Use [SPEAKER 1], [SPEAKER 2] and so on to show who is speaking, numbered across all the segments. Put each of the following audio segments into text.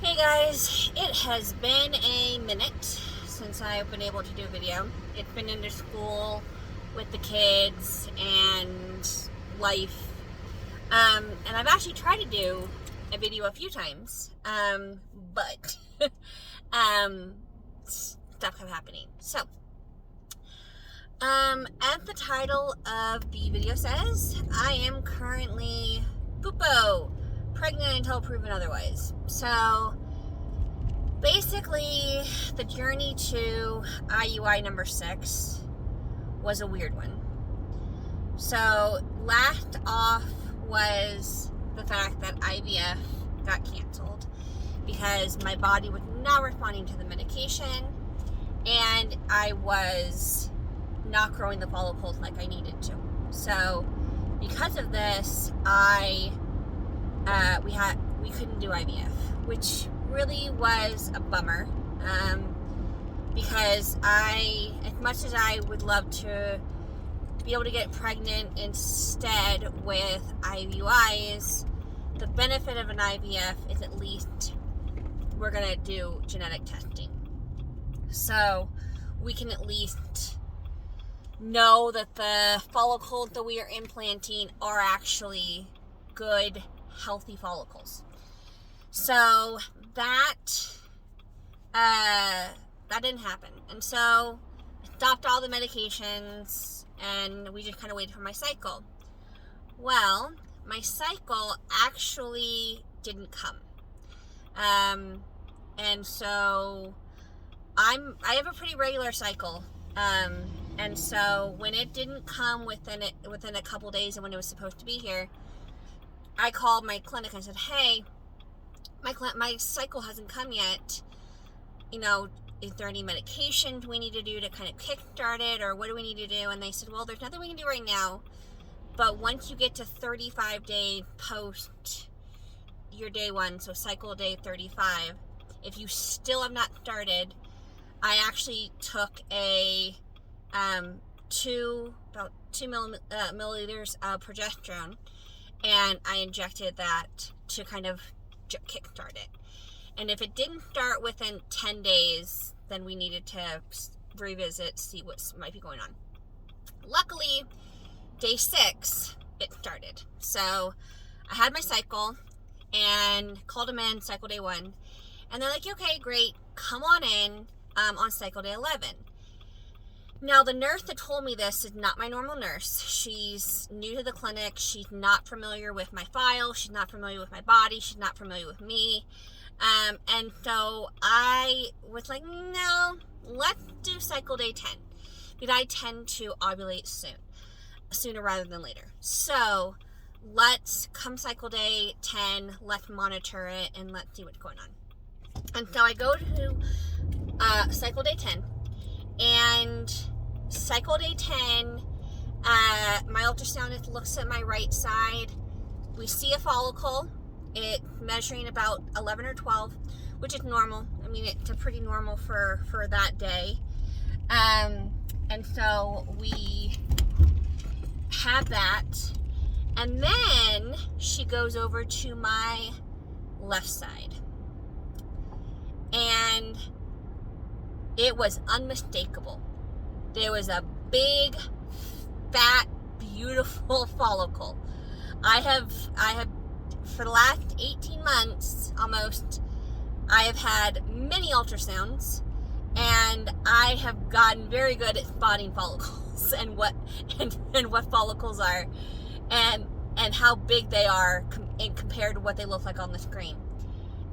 [SPEAKER 1] Hey guys, it has been a minute since I've been able to do a video. It's been into school with the kids and life. And I've actually tried to do a video a few times, but stuff kept happening. So, as the title of the video says, I am currently P.U.P.O, pregnant until proven otherwise. So, basically, the journey to IUI number 6 was a weird one. So, last off was the fact that IVF got canceled because my body was not responding to the medication and I was not growing the follicles like I needed to. So, because of this, we couldn't do IVF, which really was a bummer, because as much as I would love to be able to get pregnant instead with IUIs, the benefit of an IVF is at least we're going to do genetic testing. So we can at least know that the follicles that we are implanting are actually good, healthy follicles. So that didn't happen. And so I stopped all the medications and we just kind of waited for my cycle. Well, my cycle actually didn't come. And so I have a pretty regular cycle. And so when it didn't come within a couple days of when it was supposed to be here, I called my clinic and said, hey, my cycle hasn't come yet. You know, is there any medications we need to do to kind of kickstart it, or what do we need to do? And they said, well, there's nothing we can do right now, but once you get to 35 days post your day 1, so cycle day 35, if you still have not started, I actually took about 2 milliliters of progesterone, and I injected that to kind of kickstart it. And if it didn't start within 10 days, then we needed to revisit, see what might be going on. Luckily, day 6, it started. So I had my cycle and called them in cycle day 1. And they're like, okay, great, come on in on cycle day 11. Now, the nurse that told me this is not my normal nurse. She's new to the clinic. She's not familiar with my file. She's not familiar with my body. She's not familiar with me. And so I was like, no, let's do cycle day 10. Because I tend to ovulate sooner rather than later. So let's come cycle day 10, let's monitor it, and let's see what's going on. And so I go to cycle day 10. And cycle day 10, my ultrasoundist looks at my right side. We see a follicle. It's measuring about 11 or 12, which is normal. I mean, it's pretty normal for that day. And so we have that. And then she goes over to my left side. And it was unmistakable. There was a big, fat, beautiful follicle. I have for the last 18 months almost, I have had many ultrasounds, and I have gotten very good at spotting follicles and what follicles are, and how big they are compared to what they look like on the screen.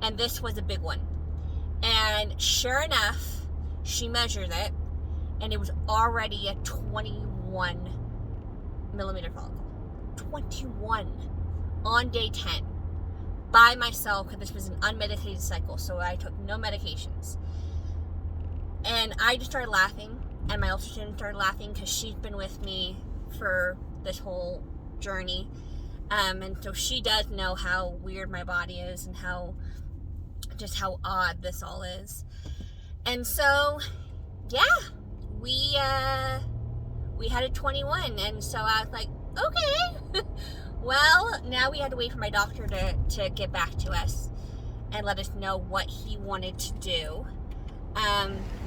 [SPEAKER 1] And this was a big one. And sure enough, she measured it, and it was already a 21 millimeter follicle. 21 on day 10 by myself, because this was an unmedicated cycle, so I took no medications. And I just started laughing, and my ultrasound started laughing because she's been with me for this whole journey. And so she does know how weird my body is and how odd this all is. And so, yeah, we had a 21, and so I was like, okay. Well, now we had to wait for my doctor to get back to us. and let us know what he wanted to do.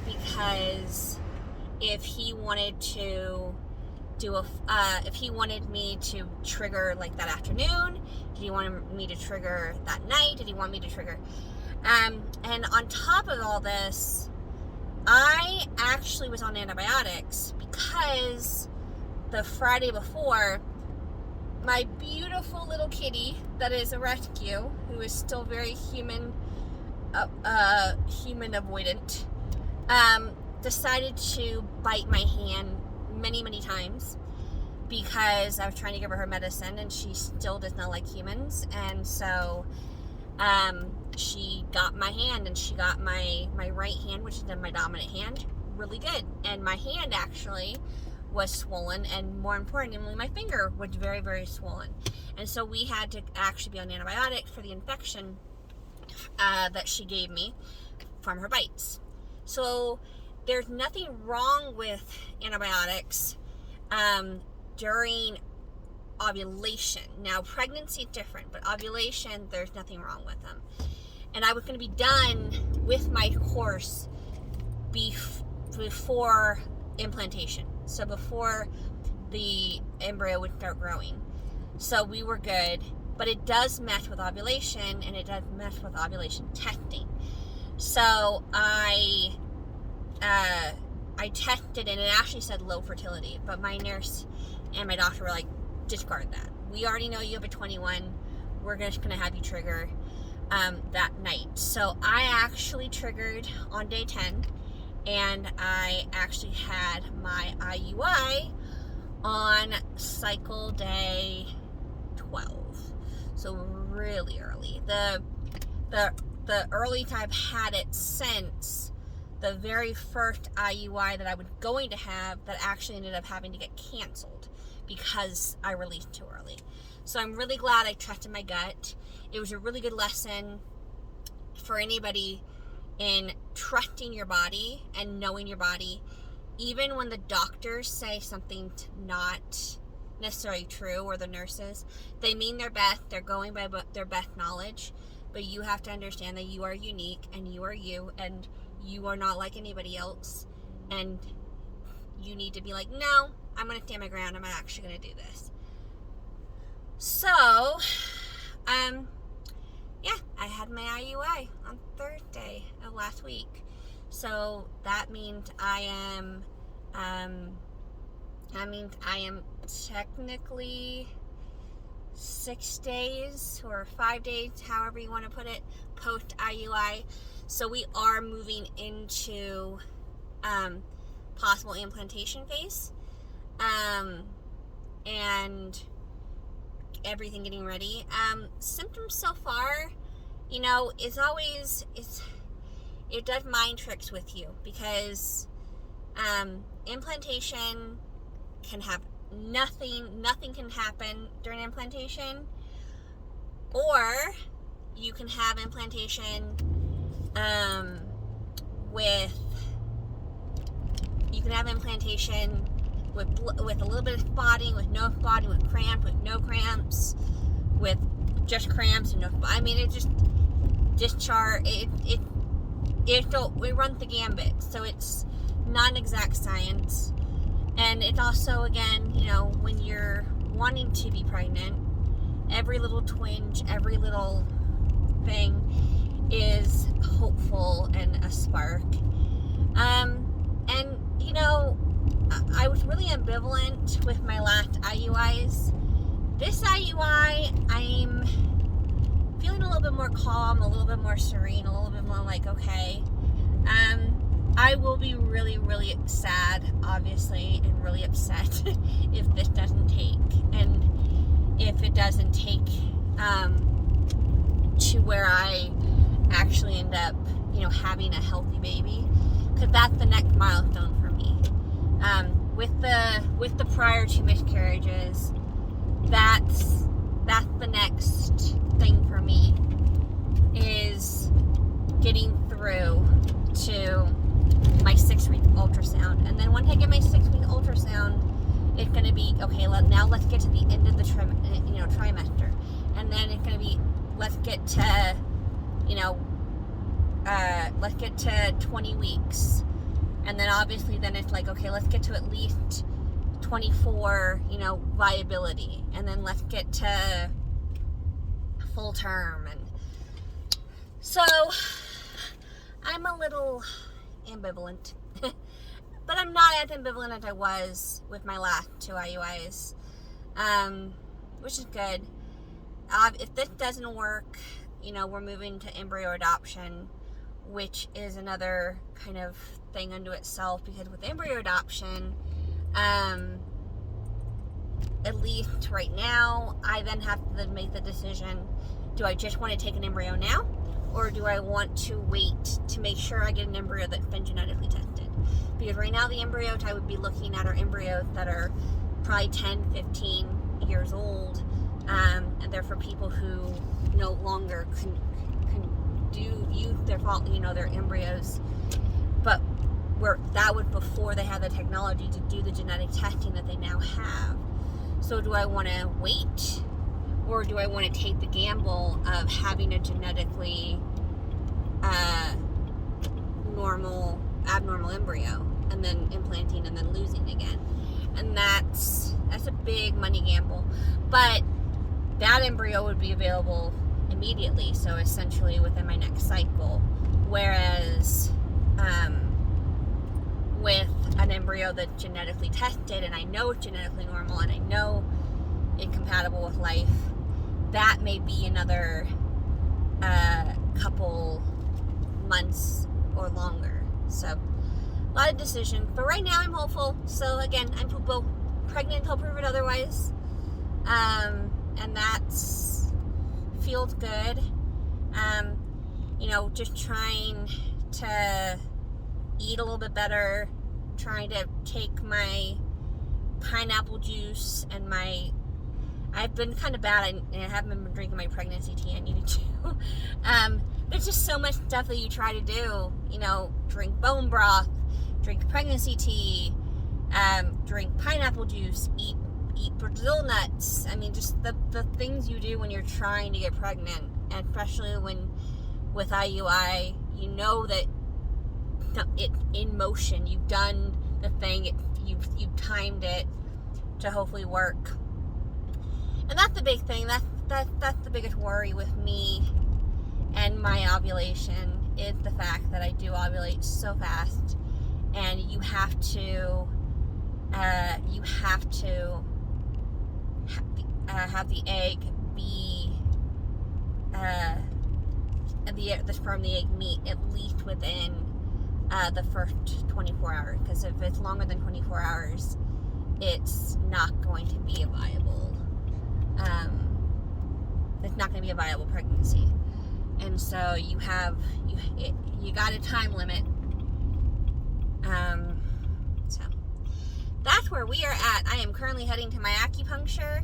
[SPEAKER 1] Because if he wanted to if he wanted me to trigger like that afternoon, did he want me to trigger that night? Did he want me to trigger? And on top of all this, I actually was on antibiotics because the Friday before, my beautiful little kitty that is a rescue, who is still very human avoidant, decided to bite my hand many times because I was trying to give her medicine, and she still does not like humans. And so she got my hand, and she got my right hand, which is then my dominant hand, really good. And my hand actually was swollen, and more importantly, my finger was very swollen. And so we had to actually be on antibiotics for the infection that she gave me from her bites. So there's nothing wrong with antibiotics during ovulation. Now, pregnancy is different, but ovulation, there's nothing wrong with them. And I was going to be done with my course before implantation. So before the embryo would start growing. So we were good, but it does mess with ovulation, and it does mess with ovulation testing. So I tested, and it actually said low fertility, but my nurse and my doctor were like, discard that. We already know you have a 21. We're just going to have you trigger that night. So I actually triggered on day 10, and I actually had my IUI on cycle day 12. So really early. The earliest I've had it since the very first IUI that I was going to have that actually ended up having to get canceled because I released too early. So I'm really glad I trusted my gut. It was a really good lesson for anybody in trusting your body and knowing your body, even when the doctors say something's not necessarily true, or the nurses. They mean their best. They're going by their best knowledge, but you have to understand that you are unique, and you are you, and you are not like anybody else, and you need to be like, no, I'm going to stand my ground. I'm actually going to do this. So, yeah, I had my IUI on Thursday of last week. So that means I am technically 6 days or 5 days, however you want to put it, post IUI. So we are moving into possible implantation phase, and everything getting ready. Symptoms so far, it does mind tricks with you, because implantation can have nothing can happen during implantation, or you can have implantation with a little bit of spotting, with no spotting, with cramps, with no cramps, with just cramps and no. I mean, it just discharge. We run the gambit, so it's not an exact science. And it's also, again, when you're wanting to be pregnant, every little twinge, every little thing is hopeful and a spark. I was really ambivalent with my last IUIs. This IUI, I'm feeling a little bit more calm, a little bit more serene, a little bit more like, okay. I will be really sad, obviously, and really upset if this doesn't take, and if it doesn't take to where I actually end up, having a healthy baby, because that's the next milestone for me. With the prior 2 miscarriages, that's the next thing for me, is getting through to my 6-week ultrasound. And then once I get my 6-week ultrasound, it's going to be, okay, now let's get to the end of the trimester. And then it's going to be, let's get to, you know, let's get to 20 weeks. And then obviously then it's like, okay, let's get to at least 24, you know, viability. And then let's get to full term. And so I'm a little ambivalent. But I'm not as ambivalent as I was with my last 2 IUIs, which is good. If this doesn't work, you know, we're moving to embryo adoption, which is another kind of thing unto itself, because with embryo adoption, at least right now, I then have to make the decision, do I just want to take an embryo now, or do I want to wait to make sure I get an embryo that's been genetically tested? Because right now the embryos I would be looking at are embryos that are probably 10, 15 years old, and they're for people who no longer can use their, you know, their embryos. But that was before they had the technology to do the genetic testing that they now have. So do I want to wait, or do I want to take the gamble of having a genetically abnormal embryo, and then implanting and then losing again? And that's a big money gamble. But that embryo would be available immediately, so essentially within my next cycle. Whereas with an embryo that's genetically tested, and I know it's genetically normal, and I know it's compatible with life, that may be another couple months or longer. So a lot of decision, but right now I'm hopeful. So again, I'm P.U.P.O, pregnant until proven otherwise, and that's feels good. You know, just trying to eat a little bit better, trying to take my pineapple juice and I've been kind of bad. I haven't been drinking my pregnancy tea. I needed to. There's just so much stuff that you try to do. You know, drink bone broth, drink pregnancy tea, drink pineapple juice, eat Brazil nuts. I mean, just the things you do when you're trying to get pregnant, and especially when with IUI, you know that it in motion. You've done the thing. You've timed it to hopefully work. And that's the big thing. That's the biggest worry with me and my ovulation, is the fact that I do ovulate so fast, and you have to have the egg be the sperm, the egg meet at least within the first 24 hours. Because if it's longer than 24 hours, it's not going to be a viable. It's not going to be a viable pregnancy, and so you got a time limit. So that's where we are at. I am currently heading to my acupuncture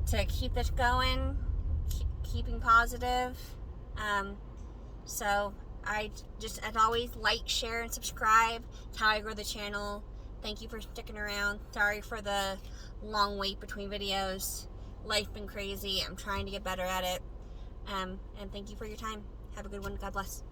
[SPEAKER 1] to keep this going, keeping positive. So I just, as always, like, share, and subscribe. It's how I grow the channel. Thank you for sticking around. Sorry for the long wait between videos. Life's been crazy. I'm trying to get better at it. And thank you for your time. Have a good one. God bless.